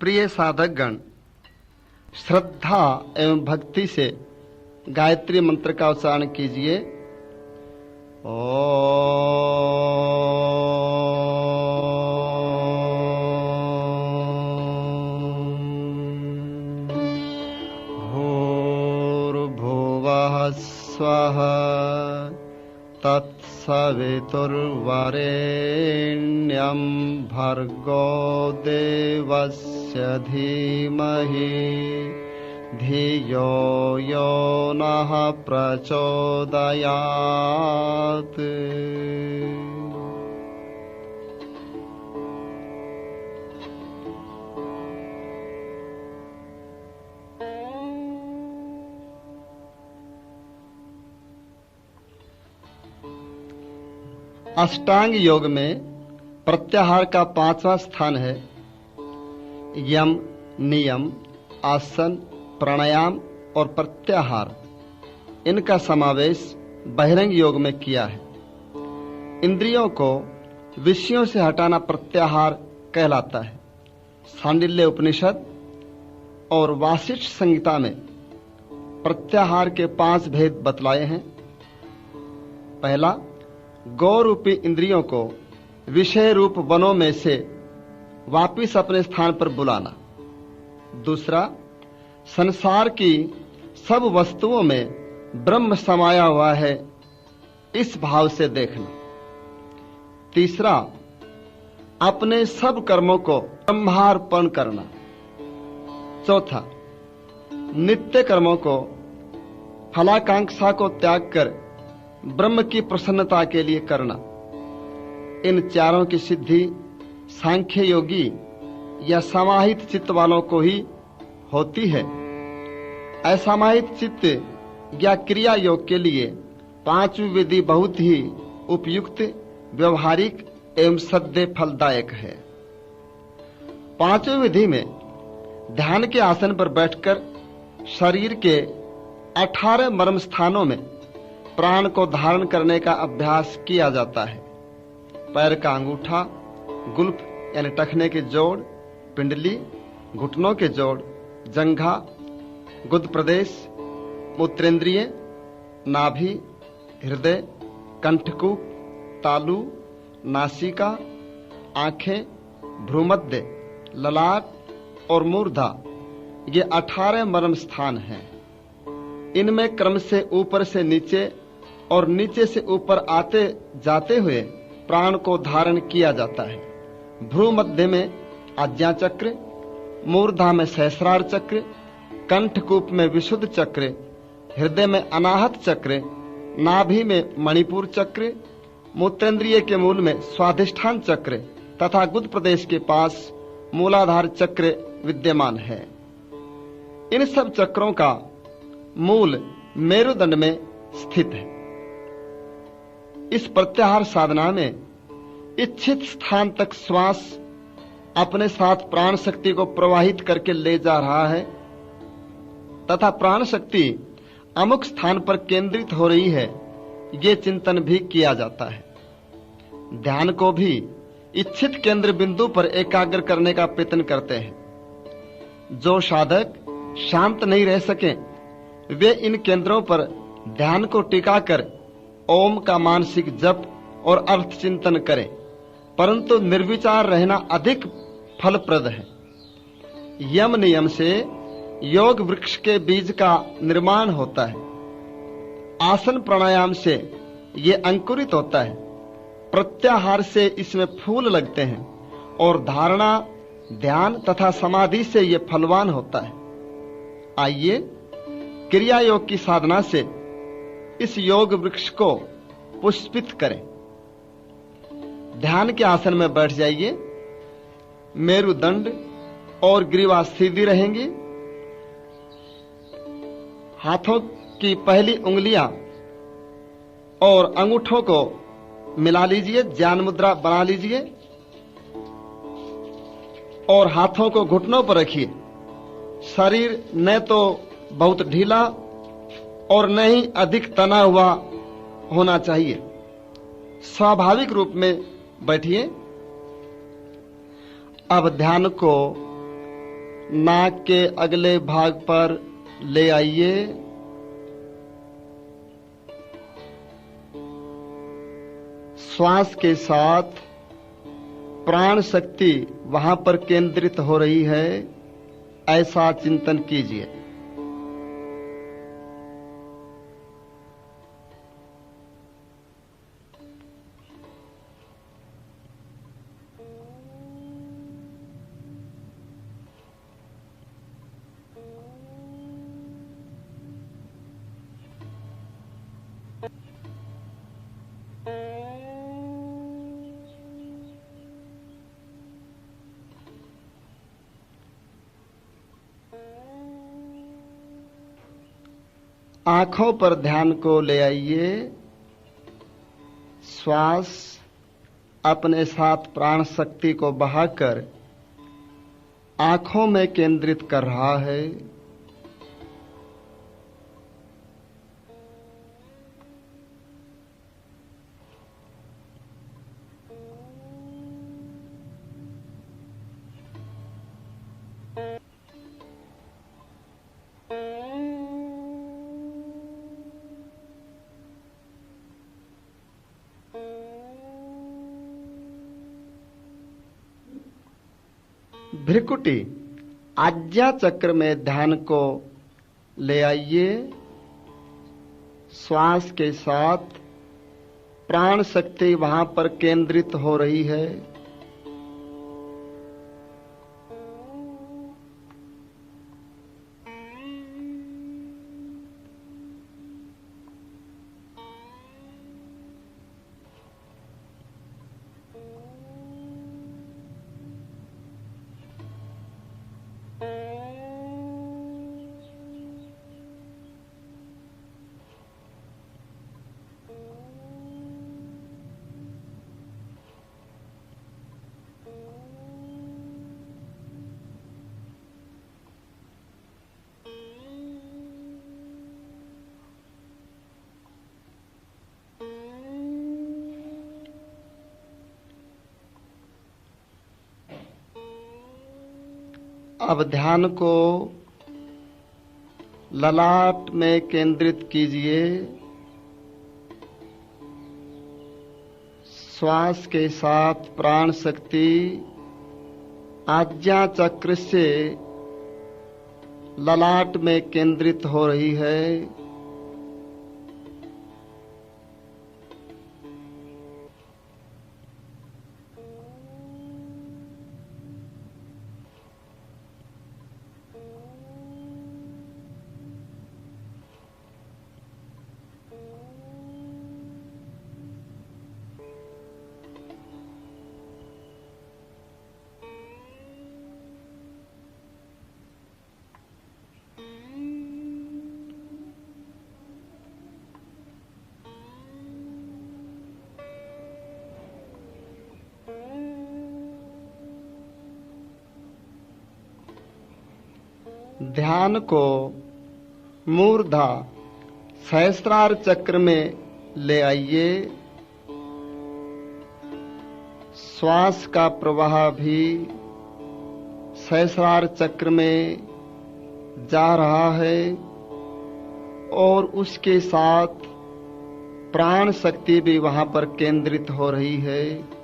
प्रिय साधकगण, श्रद्धा एवं भक्ति से गायत्री मंत्र का उच्चारण कीजिए। भूर्भुवः स्वः तत्सवितुर्वरेण्यं भर्गो देवस्य धीमहि धियो यो नः प्रचोदयात्। अष्टांग योग में प्रत्याहार का 5वां स्थान है। यम, नियम, आसन, प्राणायाम और प्रत्याहार, इनका समावेश बहिरंग योग में किया है। इंद्रियों को विषयों से हटाना प्रत्याहार कहलाता है। सांडिल्य उपनिषद और वासिष्ठ संहिता में प्रत्याहार के 5 भेद बतलाए हैं। पहला, गौ रूपी इंद्रियों को विषय रूप वनों में से वापिस अपने स्थान पर बुलाना। दूसरा, संसार की सब वस्तुओं में ब्रह्म समाया हुआ है, इस भाव से देखना। तीसरा, अपने सब कर्मों को ब्रह्मार्पण करना। चौथा, नित्य कर्मों को फलाकांक्षा को त्याग कर ब्रह्म की प्रसन्नता के लिए करना। इन चारों की सिद्धि सांख्य योगी या समाहित चित्त वालों को ही होती है। असमाहित चित्त या क्रिया योग के लिए 5वीं विधि बहुत ही उपयुक्त, व्यवहारिक एवं सद्य फलदायक है। 5वीं विधि में ध्यान के आसन पर बैठकर शरीर के 18 मर्म स्थानों में प्राण को धारण करने का अभ्यास किया जाता है। पैर का अंगूठा, गुल्फ यानी टखने के जोड़, पिंडली, घुटनों के जोड़, जंघा, गुद प्रदेश, मूत्रेंद्रिय, नाभि, हृदय, कंठकूप, तालू, नासिका, आंखें, भ्रूमध्य, ललाट और मूर्धा, ये 18 मर्म स्थान हैं। इनमें क्रम से ऊपर से नीचे और नीचे से ऊपर आते जाते हुए प्राण को धारण किया जाता है। भ्रू मध्य में आज्ञा चक्र, मूर्धा में सहस्रार चक्र, कंठकूप में विशुद्ध चक्र, हृदय में अनाहत चक्र, नाभि में मणिपुर चक्र, मूत्रेंद्रिय के मूल में स्वाधिष्ठान चक्र तथा गुद प्रदेश के पास मूलाधार चक्र विद्यमान है। इन सब चक्रों का मूल मेरुदंड में स्थित है। इस प्रत्याहार साधना में इच्छित स्थान तक श्वास अपने साथ प्राण शक्ति को प्रवाहित करके ले जा रहा है तथा प्राण शक्ति अमुक स्थान पर केंद्रित हो रही है, ये चिंतन भी किया जाता है। ध्यान को भी इच्छित केंद्र बिंदु पर एकाग्र करने का प्रयत्न करते हैं। जो साधक शांत नहीं रह सके वे इन केंद्रों पर ध्यान को टिकाकर ओम का मानसिक जप और अर्थ चिंतन करें, परंतु निर्विचार रहना अधिक फलप्रद है। यम नियम से योग वृक्ष के बीज का निर्माण होता है। आसन प्राणायाम से ये अंकुरित होता है। प्रत्याहार से इसमें फूल लगते हैं और धारणा, ध्यान तथा समाधि से ये फलवान होता है। आइए क्रिया योग की साधना से इस योग वृक्ष को पुष्पित करें। ध्यान के आसन में बैठ जाइए। मेरुदंड और ग्रीवा सीधी रहेंगी। हाथों की पहली उंगलियां और अंगूठों को मिला लीजिए, ज्ञान मुद्रा बना लीजिए और हाथों को घुटनों पर रखिए। शरीर न तो बहुत ढीला और न ही अधिक तना हुआ होना चाहिए। स्वाभाविक रूप में बैठिए। अब ध्यान को नाक के अगले भाग पर ले आइए। श्वास के साथ प्राण शक्ति वहां पर केंद्रित हो रही है, ऐसा चिंतन कीजिए। आंखों पर ध्यान को ले आइए। श्वास अपने साथ प्राण शक्ति को बहाकर आंखों में केंद्रित कर रहा है। भ्रिकुटी आज्ञा चक्र में ध्यान को ले आइए। श्वास के साथ प्राण शक्ति वहां पर केंद्रित हो रही है। अब ध्यान को ललाट में केंद्रित कीजिए। श्वास के साथ प्राण शक्ति आज्ञा चक्र से ललाट में केंद्रित हो रही है। ध्यान को मूर्धा सहस्त्रार चक्र में ले आइए। श्वास का प्रवाह भी सहस्रार चक्र में जा रहा है और उसके साथ प्राण शक्ति भी वहां पर केंद्रित हो रही है।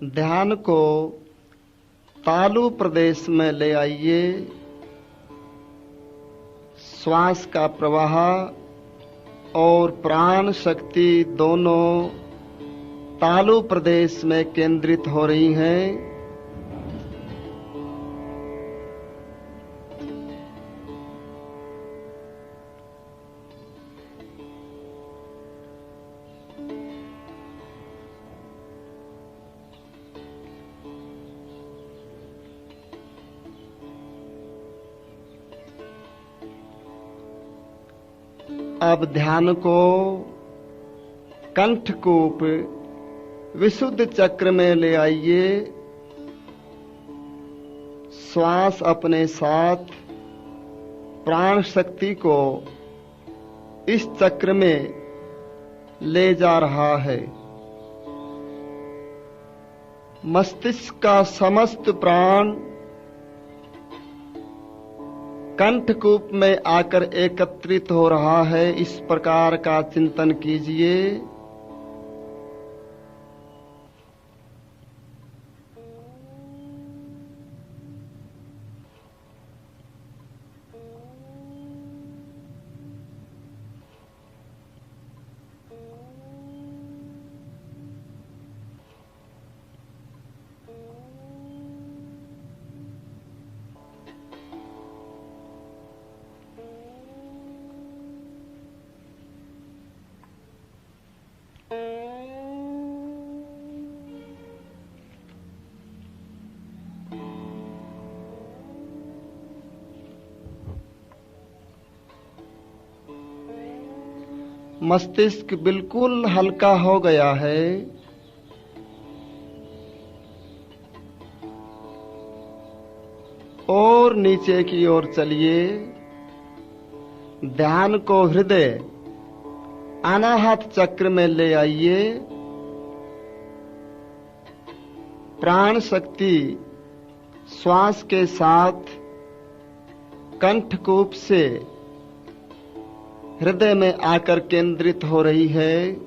ध्यान को तालु प्रदेश में ले आइए। श्वास का प्रवाह और प्राण शक्ति दोनों तालु प्रदेश में केंद्रित हो रही हैं। अब ध्यान को कंठकूप विशुद्ध चक्र में ले आइए। श्वास अपने साथ प्राण शक्ति को इस चक्र में ले जा रहा है। मस्तिष्क का समस्त प्राण कंठकूप में आकर एकत्रित हो रहा है। इस प्रकार का चिंतन कीजिए। मस्तिष्क बिल्कुल हल्का हो गया है। और नीचे की ओर चलिए। ध्यान को हृदय अनाहत चक्र में ले आइए। प्राण शक्ति श्वास के साथ कंठकूप से हृदय में आकर केंद्रित हो रही है।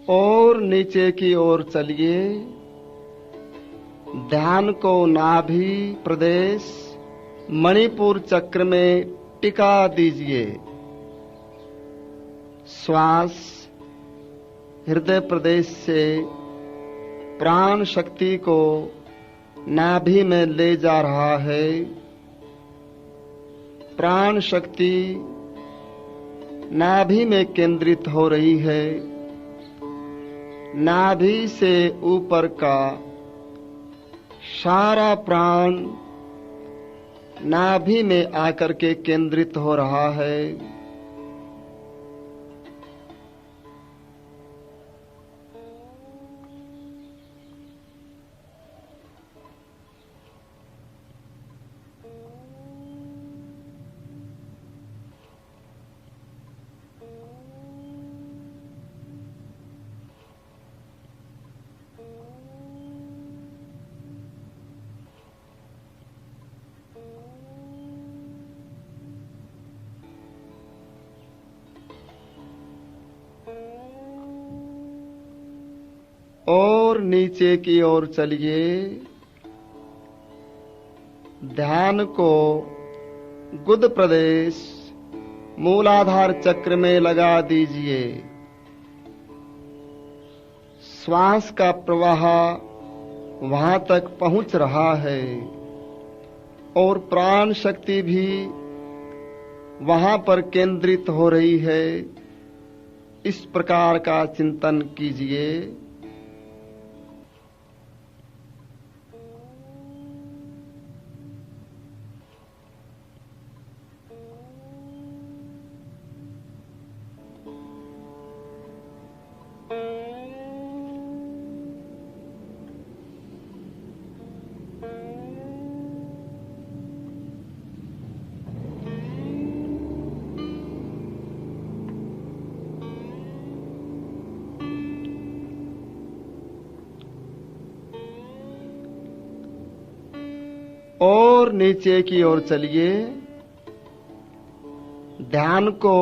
और नीचे की ओर चलिए। ध्यान को नाभि प्रदेश मणिपुर चक्र में टिका दीजिए। श्वास हृदय प्रदेश से प्राण शक्ति को नाभि में ले जा रहा है। प्राण शक्ति नाभि में केंद्रित हो रही है। नाभि से ऊपर का सारा प्राण नाभि में आकर के केंद्रित हो रहा है। और नीचे की ओर चलिए। ध्यान को गुद प्रदेश मूलाधार चक्र में लगा दीजिए। श्वास का प्रवाह वहां तक पहुंच रहा है और प्राण शक्ति भी वहां पर केंद्रित हो रही है। इस प्रकार का चिंतन कीजिए। और नीचे की ओर चलिए। ध्यान को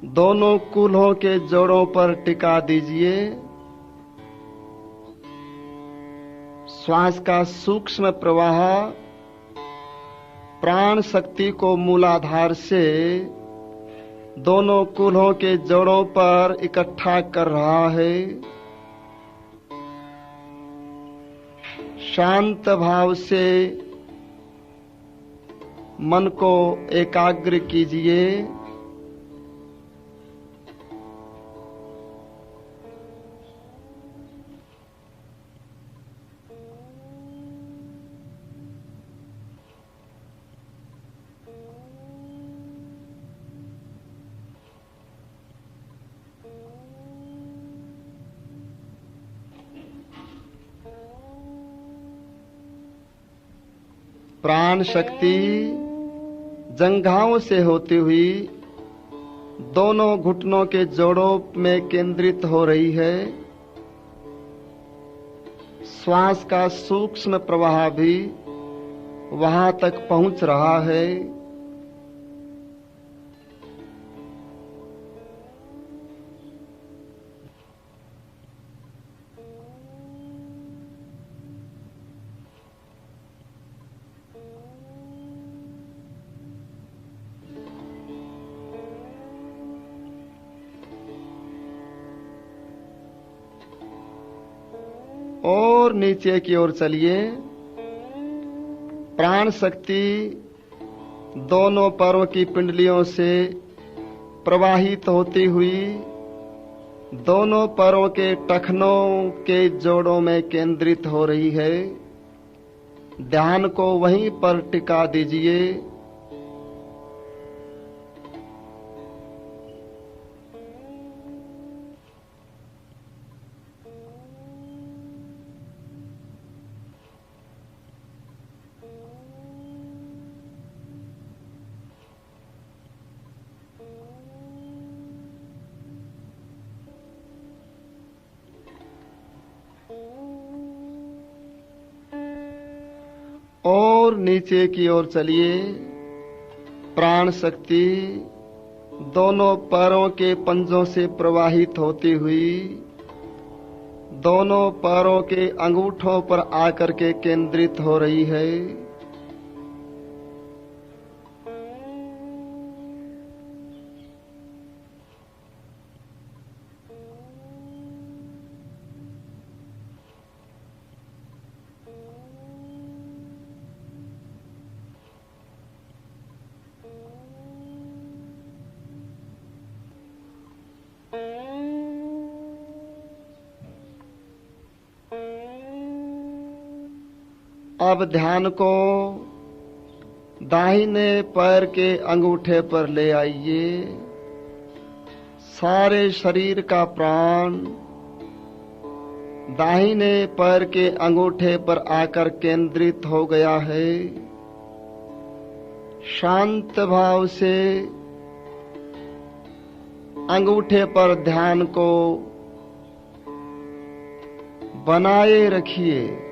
दोनों कूल्हों के जोड़ों पर टिका दीजिए। श्वास का सूक्ष्म प्रवाह प्राण शक्ति को मूलाधार से दोनों कूल्हों के जोड़ों पर इकट्ठा कर रहा है। शांत भाव से मन को एकाग्र कीजिए। प्राण शक्ति जंघाओं से होती हुई दोनों घुटनों के जोड़ों में केंद्रित हो रही है। श्वास का सूक्ष्म प्रवाह भी वहां तक पहुंच रहा है। और नीचे की ओर चलिए। प्राण शक्ति दोनों पैरों की पिंडलियों से प्रवाहित होती हुई दोनों पैरों के टखनों के जोड़ों में केंद्रित हो रही है। ध्यान को वहीं पर टिका दीजिए। और नीचे की ओर चलिए। प्राण शक्ति दोनों पैरों के पंजों से प्रवाहित होती हुई दोनों पैरों के अंगूठों पर आकर के केंद्रित हो रही है। अब ध्यान को दाहिने पैर के अंगूठे पर ले आइए। सारे शरीर का प्राण दाहिने पैर के अंगूठे पर आकर केंद्रित हो गया है। शांत भाव से अंगूठे पर ध्यान को बनाए रखिए।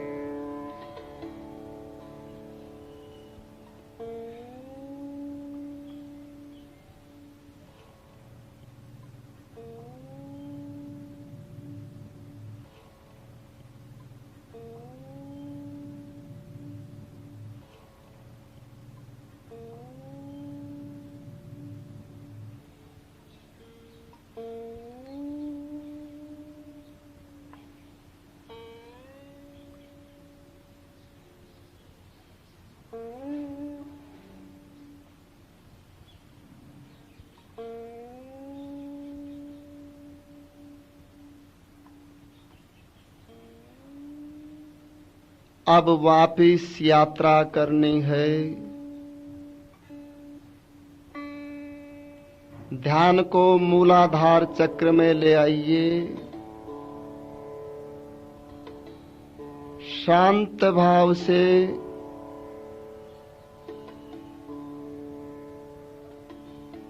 अब वापिस यात्रा करनी है। ध्यान को मूलाधार चक्र में ले आइए। शांत भाव से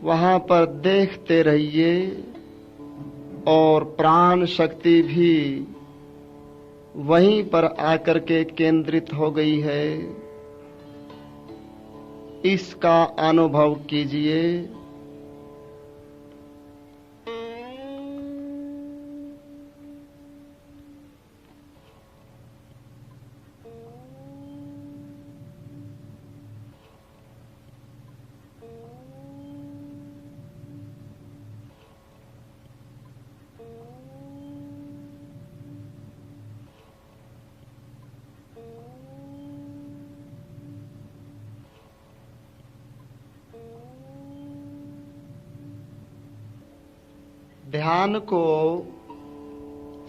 वहां पर देखते रहिए और प्राण शक्ति भी वहीं पर आकर के केंद्रित हो गई है। इसका अनुभव कीजिए। ध्यान को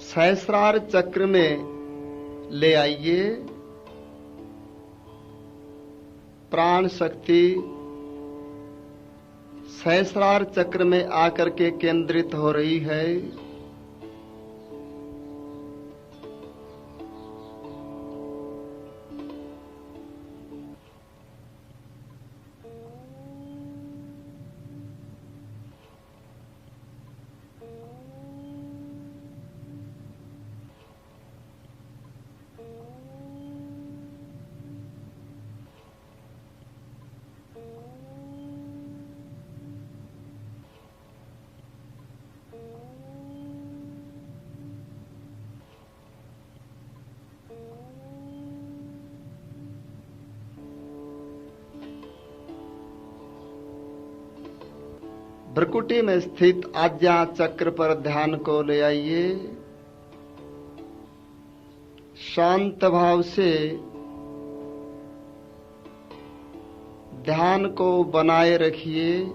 सहस्रार चक्र में ले आइए। प्राण शक्ति सहस्रार चक्र में आकर के केंद्रित हो रही है। भ्रकुटी में स्थित आज्ञा चक्र पर ध्यान को ले आइए। शांत भाव से ध्यान को बनाए रखिए।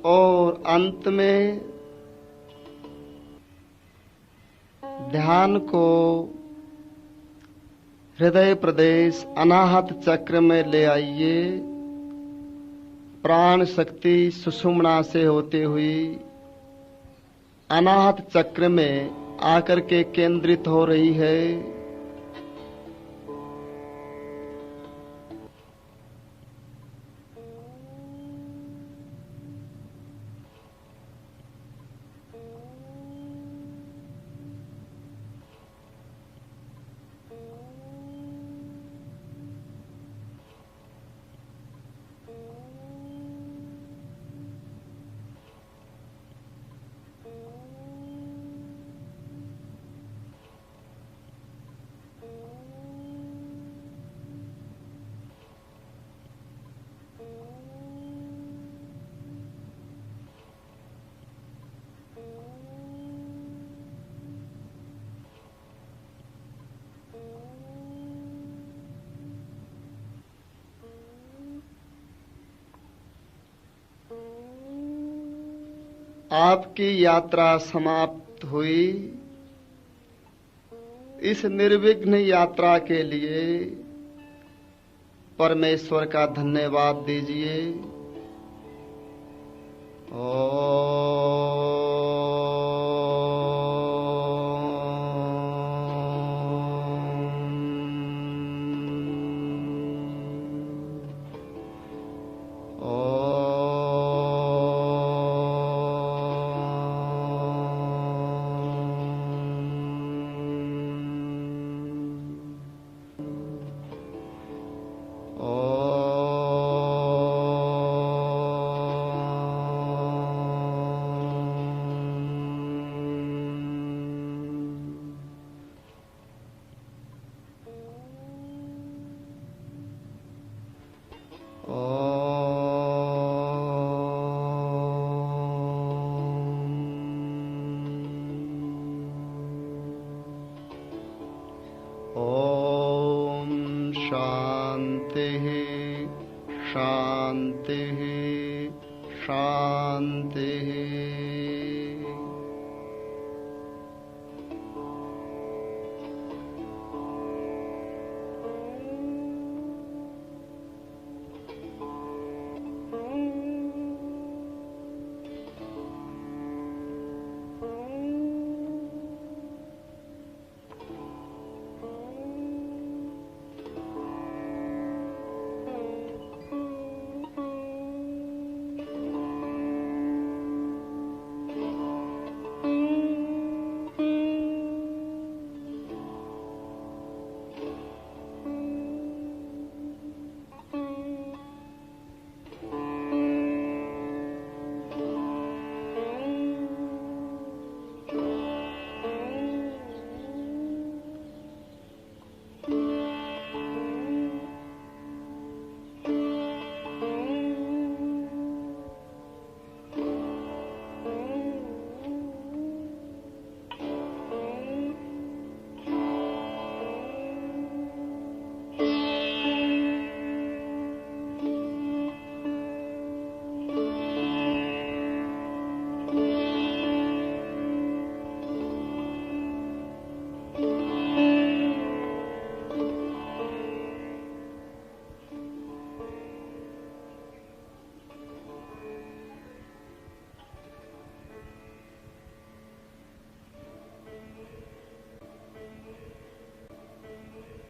और अंत में ध्यान को हृदय प्रदेश अनाहत चक्र में ले आइए। प्राण शक्ति सुषुम्ना से होते हुई अनाहत चक्र में आकर के केंद्रित हो रही है। आपकी यात्रा समाप्त हुई। इस निर्विघ्न यात्रा के लिए परमेश्वर का धन्यवाद दीजिए। शांति शांति शांति।